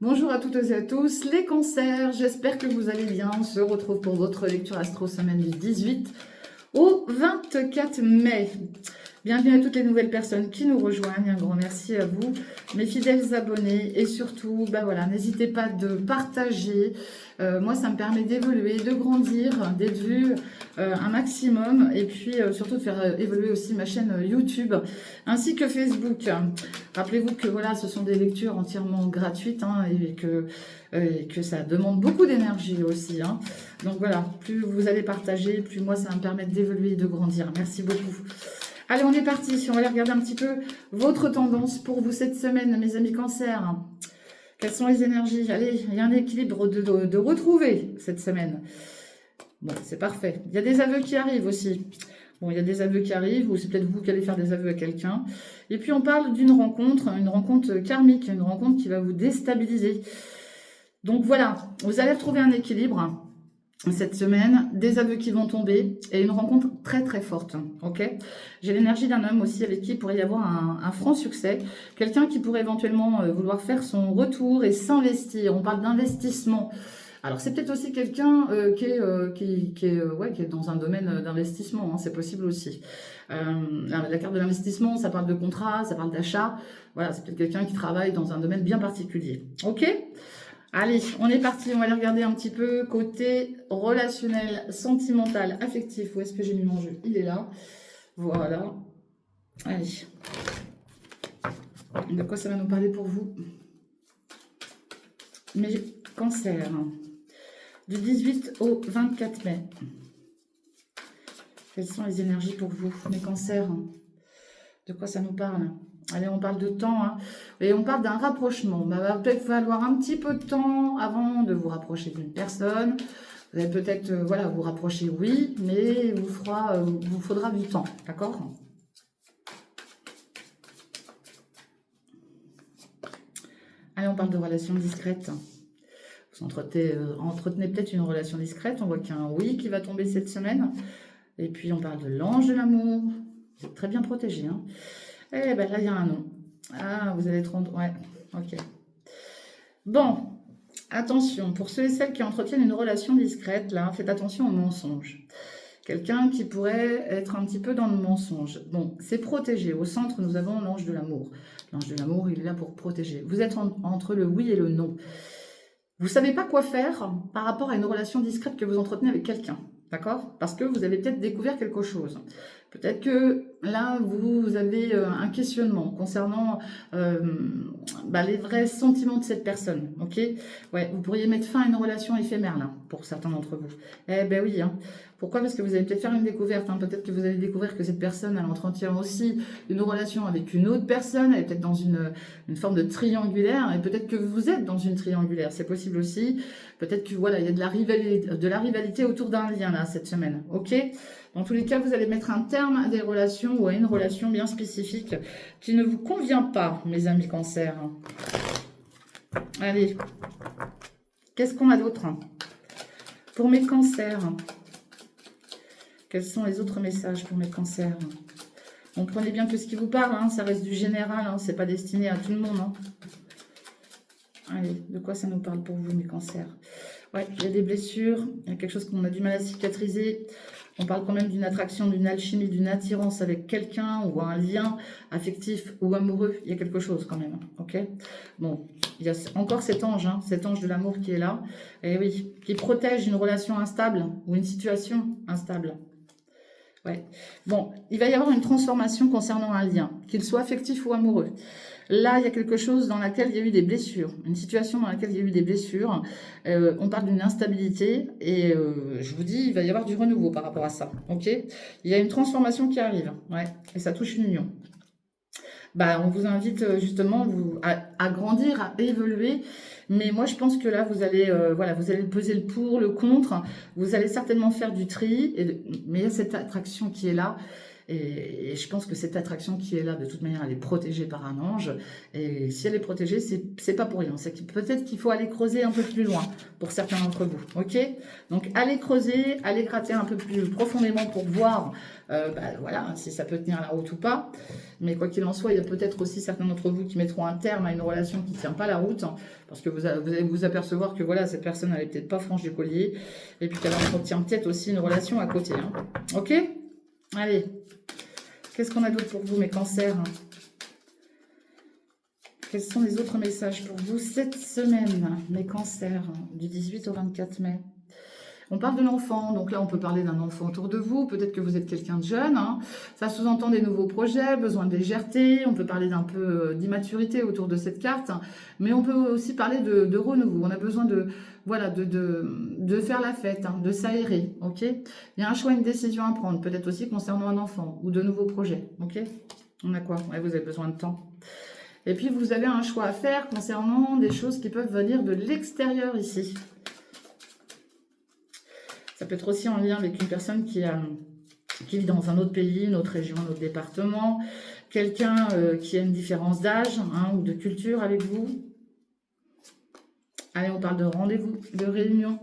Bonjour à toutes et à tous, les cancers, j'espère que vous allez bien. On se retrouve pour votre lecture astro semaine du 18 au 24 mai. Bienvenue à toutes les nouvelles personnes qui nous rejoignent. Un grand merci à vous, mes fidèles abonnés. Et surtout, voilà, n'hésitez pas de partager. Moi, ça me permet d'évoluer, de grandir, d'être vu un maximum. Et puis, surtout de faire évoluer aussi ma chaîne YouTube, ainsi que Facebook. Rappelez-vous que voilà, ce sont des lectures entièrement gratuites et que ça demande beaucoup d'énergie aussi. Donc voilà, plus vous allez partager, plus moi, ça va me permettre d'évoluer et de grandir. Merci beaucoup. Allez, on est parti. On va aller regarder un petit peu votre tendance pour vous cette semaine, mes amis cancers. Quelles sont les énergies? Allez, il y a un équilibre de retrouver cette semaine. Bon, c'est parfait. Il y a des aveux qui arrivent aussi. Bon, il y a des aveux qui arrivent, ou c'est peut-être vous qui allez faire des aveux à quelqu'un. Et puis, on parle d'une rencontre, une rencontre karmique, une rencontre qui va vous déstabiliser. Donc, voilà, vous allez retrouver un équilibre cette semaine, des aveux qui vont tomber et une rencontre très très forte, ok. J'ai l'énergie d'un homme aussi avec qui il pourrait y avoir un franc succès, quelqu'un qui pourrait éventuellement vouloir faire son retour et s'investir. On parle d'investissement. Alors c'est peut-être aussi quelqu'un qui est dans un domaine d'investissement, c'est possible aussi. La carte de l'investissement, ça parle de contrat, ça parle d'achat. Voilà, c'est peut-être quelqu'un qui travaille dans un domaine bien particulier, ok. Allez, on est parti, on va aller regarder un petit peu côté relationnel, sentimental, affectif. Où est-ce que j'ai mis mon jeu? Il est là. Voilà. Allez. De quoi ça va nous parler pour vous? Mes cancers. Du 18 au 24 mai. Quelles sont les énergies pour vous, mes cancers? De quoi ça nous parle? Allez, on parle de temps, et on parle d'un rapprochement. Il va peut-être falloir un petit peu de temps avant de vous rapprocher d'une personne. Vous allez peut-être, vous rapprocher, oui, mais il vous faudra du temps, d'accord? Allez, on parle de relations discrètes. Vous entretenez peut-être une relation discrète. On voit qu'il y a un oui qui va tomber cette semaine. Et puis, on parle de l'ange de l'amour. Vous êtes très bien protégé, Eh ben là, il y a un non. Ah, vous allez être... Ouais, ok. Bon, attention, pour ceux et celles qui entretiennent une relation discrète, là, faites attention aux mensonges. Quelqu'un qui pourrait être un petit peu dans le mensonge. Bon, c'est protégé. Au centre, nous avons l'ange de l'amour. L'ange de l'amour, il est là pour protéger. Vous êtes entre le oui et le non. Vous ne savez pas quoi faire par rapport à une relation discrète que vous entretenez avec quelqu'un. D'accord? Parce que vous avez peut-être découvert quelque chose. Peut-être que là, vous avez un questionnement concernant les vrais sentiments de cette personne. Ok? Ouais, vous pourriez mettre fin à une relation éphémère, là, pour certains d'entre vous. Eh ben oui, Pourquoi? Parce que vous allez peut-être faire une découverte. Peut-être que vous allez découvrir que cette personne, elle entretient aussi une relation avec une autre personne. Elle est peut-être dans une forme de triangulaire. Et peut-être que vous êtes dans une triangulaire. C'est possible aussi. Peut-être que voilà, il y a de la rivalité autour d'un lien, là, cette semaine. Ok? Dans tous les cas, vous allez mettre un terme à des relations ou à une relation bien spécifique qui ne vous convient pas, mes amis cancers. Allez, qu'est-ce qu'on a d'autre pour mes cancers? Quels sont les autres messages pour mes cancers? Bon, prenez bien que ce qui vous parle, ça reste du général, c'est pas destiné à tout le monde. Allez, de quoi ça nous parle pour vous, mes cancers? Ouais, il y a des blessures, il y a quelque chose qu'on a du mal à cicatriser. On parle quand même d'une attraction, d'une alchimie, d'une attirance avec quelqu'un ou un lien affectif ou amoureux. Il y a quelque chose quand même, ok? Bon, il y a encore cet ange de l'amour qui est là. Et oui, qui protège une relation instable ou une situation instable. Ouais. Bon, il va y avoir une transformation concernant un lien, qu'il soit affectif ou amoureux. Là, il y a quelque chose dans laquelle il y a eu des blessures, une situation dans laquelle il y a eu des blessures. On parle d'une instabilité et je vous dis, il va y avoir du renouveau par rapport à ça. Ok? Il y a une transformation qui arrive, ouais, et ça touche une union. On vous invite justement à grandir, à évoluer. Mais moi, je pense que là, vous allez peser le pour, le contre. Vous allez certainement faire du tri. Mais il y a cette attraction qui est là. Et je pense que cette attraction qui est là, de toute manière, elle est protégée par un ange. Et si elle est protégée, c'est pas pour rien. C'est que peut-être qu'il faut aller creuser un peu plus loin pour certains d'entre vous. Ok? Donc, allez creuser, allez gratter un peu plus profondément pour voir voilà, si ça peut tenir la route ou pas. Mais quoi qu'il en soit, il y a peut-être aussi certains d'entre vous qui mettront un terme à une relation qui ne tient pas la route. Parce que vous allez vous apercevoir que voilà, cette personne, elle n'est peut-être pas franche du collier. Et puis qu'elle entretient peut-être aussi une relation à côté. Hein. Ok? Allez. Qu'est-ce qu'on a d'autre pour vous, mes cancers? Quels sont les autres messages pour vous cette semaine, mes cancers, du 18 au 24 mai? On parle de l'enfant, donc là on peut parler d'un enfant autour de vous, peut-être que vous êtes quelqu'un de jeune, hein. Ça sous-entend des nouveaux projets, besoin de légèreté, on peut parler d'un peu d'immaturité autour de cette carte, mais on peut aussi parler de renouveau, on a besoin de, voilà, de faire la fête, hein, de s'aérer, ok? Il y a un choix, une décision à prendre, peut-être aussi concernant un enfant ou de nouveaux projets, ok? On a quoi? Ouais, vous avez besoin de temps. Et puis vous avez un choix à faire concernant des choses qui peuvent venir de l'extérieur ici. Ça peut être aussi en lien avec une personne qui vit dans un autre pays, une autre région, un autre département. Quelqu'un qui a une différence d'âge hein, ou de culture avec vous. Allez, on parle de rendez-vous, de réunion.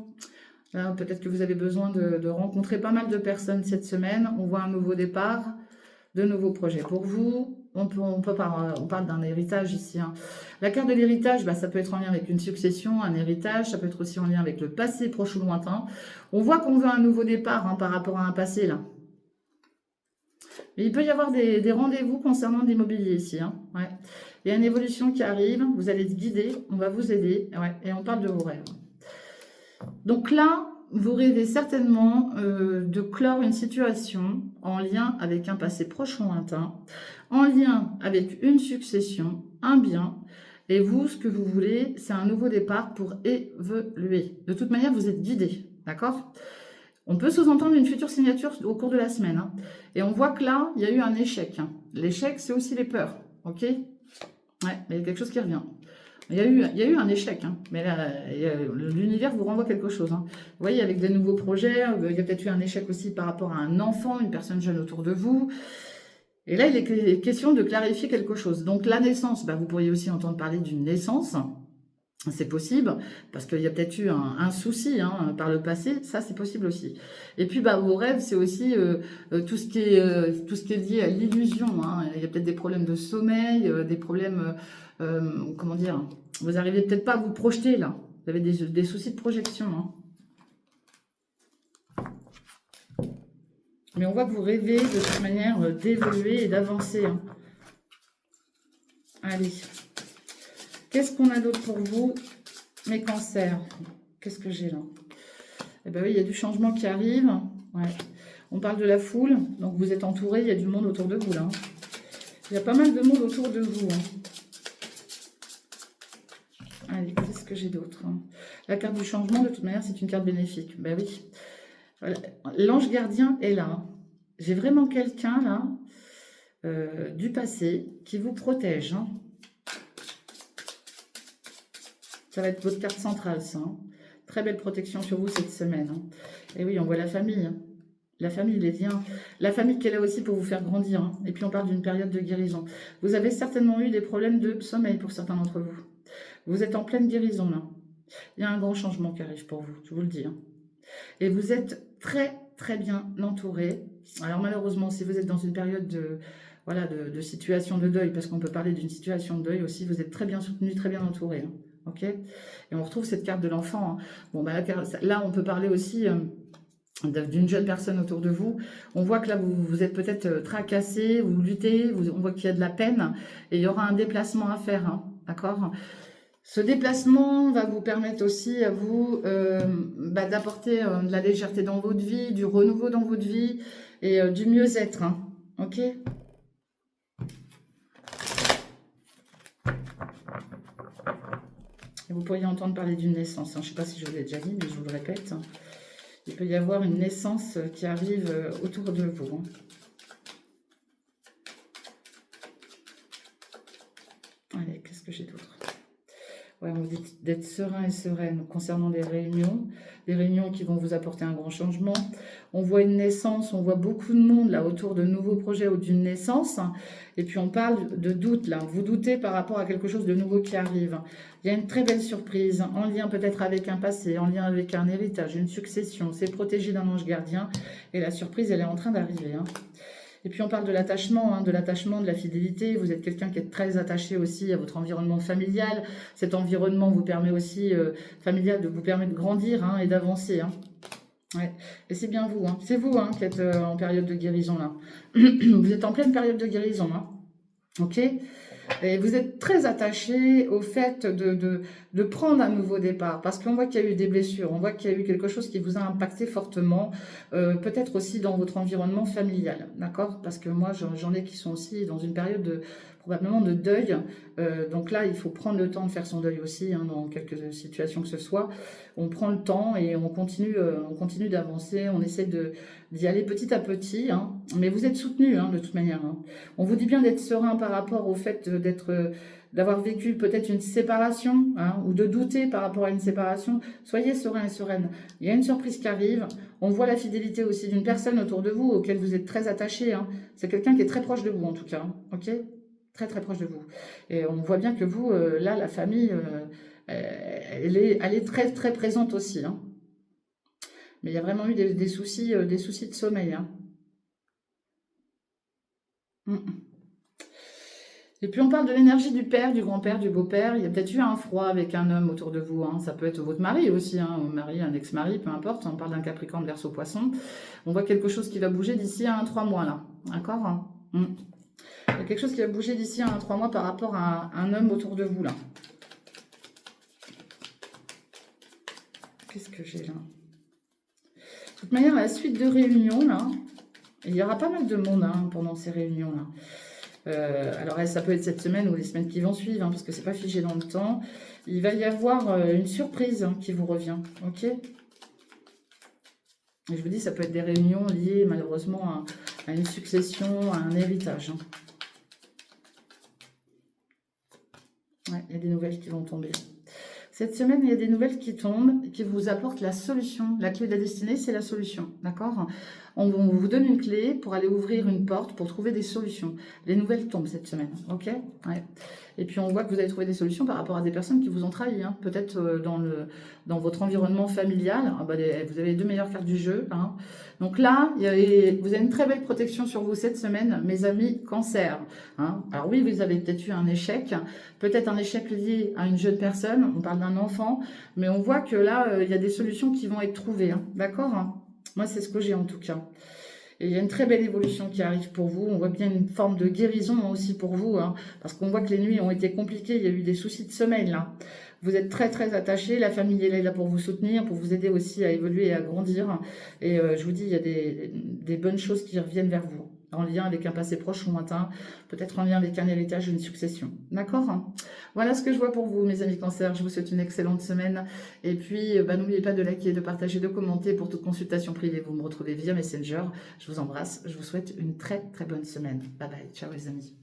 Peut-être que vous avez besoin de rencontrer pas mal de personnes cette semaine. On voit un nouveau départ, de nouveaux projets pour vous. On parle d'un héritage ici. Hein. La carte de l'héritage, ça peut être en lien avec une succession, un héritage. Ça peut être aussi en lien avec le passé proche ou lointain. On voit qu'on veut un nouveau départ hein, par rapport à un passé là. Mais il peut y avoir des rendez-vous concernant l'immobilier ici. Hein. Ouais. Il y a une évolution qui arrive. Vous allez être guidé. On va vous aider. Ouais. Et on parle de vos rêves. Donc là, vous rêvez certainement de clore une situation en lien avec un passé proche ou lointain, en lien avec une succession, un bien, et vous, ce que vous voulez, c'est un nouveau départ pour évoluer. De toute manière, vous êtes guidé, d'accord? On peut sous-entendre une future signature au cours de la semaine. Hein. Et on voit que là, il y a eu un échec. Hein. L'échec, c'est aussi les peurs, ok? Ouais, mais il y a quelque chose qui revient. Il y a eu un échec, hein, mais l'univers vous renvoie quelque chose. Hein. Vous voyez, avec des nouveaux projets, il y a peut-être eu un échec aussi par rapport à un enfant, une personne jeune autour de vous. Et là, il est question de clarifier quelque chose. Donc la naissance, vous pourriez aussi entendre parler d'une naissance. C'est possible, parce qu'il y a peut-être eu un souci hein, par le passé, ça c'est possible aussi. Et puis vos rêves, c'est aussi tout ce qui est lié à l'illusion. Hein. Il y a peut-être des problèmes de sommeil, des problèmes, comment dire, vous n'arrivez peut-être pas à vous projeter là. Vous avez des soucis de projection. Hein. Mais on voit que vous rêvez de toute manière d'évoluer et d'avancer. Hein. Allez. Qu'est-ce qu'on a d'autre pour vous, mes cancers? Qu'est-ce que j'ai là? Eh bien oui, il y a du changement qui arrive. Ouais. On parle de la foule, donc vous êtes entouré, il y a du monde autour de vous là. Il y a pas mal de monde autour de vous. Hein. Allez, qu'est-ce que j'ai d'autre? La carte du changement, de toute manière, c'est une carte bénéfique. Ben oui. Voilà. L'ange gardien est là. J'ai vraiment quelqu'un là, du passé, qui vous protège. Hein. Ça va être votre carte centrale, ça. Hein. Très belle protection sur vous cette semaine. Hein. Et oui, on voit la famille. Hein. La famille, les liens. La famille qui est là aussi pour vous faire grandir. Hein. Et puis, on parle d'une période de guérison. Vous avez certainement eu des problèmes de sommeil pour certains d'entre vous. Vous êtes en pleine guérison, là. Il y a un grand changement qui arrive pour vous, je vous le dis. Hein. Et vous êtes très, très bien entouré. Alors, malheureusement, si vous êtes dans une période de situation de deuil, parce qu'on peut parler d'une situation de deuil aussi, vous êtes très bien soutenu, très bien entouré. Hein. Ok, et on retrouve cette carte de l'enfant. Hein. Bon, là, on peut parler aussi d'une jeune personne autour de vous. On voit que là, vous êtes peut-être tracassé, vous luttez, on voit qu'il y a de la peine, et il y aura un déplacement à faire, hein, d'accord? Ce déplacement va vous permettre aussi à vous d'apporter de la légèreté dans votre vie, du renouveau dans votre vie, et du mieux-être, hein, ok? Et vous pourriez entendre parler d'une naissance. Hein. Je ne sais pas si je vous l'ai déjà dit, mais je vous le répète. Hein. Il peut y avoir une naissance qui arrive autour de vous. Hein. Allez, qu'est-ce que j'ai d'autre? Ouais, on vous dit d'être serein et sereine concernant des réunions qui vont vous apporter un grand changement. On voit une naissance, on voit beaucoup de monde là autour de nouveaux projets ou d'une naissance. Et puis on parle de doute là, vous doutez par rapport à quelque chose de nouveau qui arrive. Il y a une très belle surprise, en lien peut-être avec un passé, en lien avec un héritage, une succession. C'est protégé d'un ange gardien et la surprise, elle est en train d'arriver. Et puis on parle de l'attachement, de la fidélité. Vous êtes quelqu'un qui est très attaché aussi à votre environnement familial. Cet environnement vous permet aussi, familial, de vous permettre de grandir et d'avancer. Ouais. Et c'est bien vous, c'est vous qui êtes en période de guérison là. Vous êtes en pleine période de guérison. Ok. Et vous êtes très attaché au fait de prendre un nouveau départ, parce qu'on voit qu'il y a eu des blessures, on voit qu'il y a eu quelque chose qui vous a impacté fortement, peut-être aussi dans votre environnement familial, d'accord? Parce que moi, j'en ai qui sont aussi dans une période probablement de deuil, donc là, il faut prendre le temps de faire son deuil aussi, dans quelques situations que ce soit. On prend le temps et on continue d'avancer, on essaie d'y aller petit à petit, mais vous êtes soutenu de toute manière. On vous dit bien d'être serein par rapport au fait d'avoir vécu peut-être une séparation, ou de douter par rapport à une séparation. Soyez serein et sereine. Il y a une surprise qui arrive. On voit la fidélité aussi d'une personne autour de vous, auquel vous êtes très attaché. C'est quelqu'un qui est très proche de vous en tout cas. Ok ? Très très proche de vous. Et on voit bien que vous, là, la famille, elle est très très présente aussi. Mais il y a vraiment eu des soucis de sommeil. Et puis on parle de l'énergie du père, du grand-père, du beau-père. Il y a peut-être eu un froid avec un homme autour de vous. Ça peut être votre mari aussi, un mari, un ex-mari, peu importe. On parle d'un Capricorne, Verseau, Poisson. On voit quelque chose qui va bouger d'ici à 3 mois là. D'accord. Il y a quelque chose qui va bouger d'ici à 3 mois par rapport à un homme autour de vous là. Qu'est-ce que j'ai là? De toute manière, à la suite de réunions là, il y aura pas mal de monde pendant ces réunions là. Alors ça peut être cette semaine ou les semaines qui vont suivre, parce que c'est pas figé dans le temps. Il va y avoir une surprise qui vous revient, ok? Et je vous dis, ça peut être des réunions liées malheureusement à une succession, à un héritage. Ouais, il y a des nouvelles qui vont tomber. Cette semaine, il y a des nouvelles qui tombent, qui vous apportent la solution. La clé de la destinée, c'est la solution, d'accord? On vous donne une clé pour aller ouvrir une porte, pour trouver des solutions. Les nouvelles tombent cette semaine, ok? Ouais. Et puis on voit que vous avez trouvé des solutions par rapport à des personnes qui vous ont trahi, peut-être dans votre environnement familial. Vous avez les 2 meilleures cartes du jeu. Donc là, vous avez une très belle protection sur vous cette semaine, mes amis Cancer. Alors oui, vous avez peut-être eu un échec, peut-être un échec lié à une jeune personne, on parle d'un enfant, mais on voit que là, il y a des solutions qui vont être trouvées, d'accord? Moi, c'est ce que j'ai en tout cas. Et il y a une très belle évolution qui arrive pour vous. On voit bien une forme de guérison aussi pour vous, parce qu'on voit que les nuits ont été compliquées. Il y a eu des soucis de sommeil là. Vous êtes très très attachés. La famille est là pour vous soutenir, pour vous aider aussi à évoluer et à grandir. Et je vous dis, il y a des bonnes choses qui reviennent vers vous, en lien avec un passé proche ou lointain, peut-être en lien avec un héritage ou une succession. D'accord? Voilà ce que je vois pour vous, mes amis Cancer. Je vous souhaite une excellente semaine. Et puis, n'oubliez pas de liker, de partager, de commenter. Pour toute consultation privée, vous me retrouvez via Messenger. Je vous embrasse. Je vous souhaite une très très bonne semaine. Bye bye. Ciao les amis.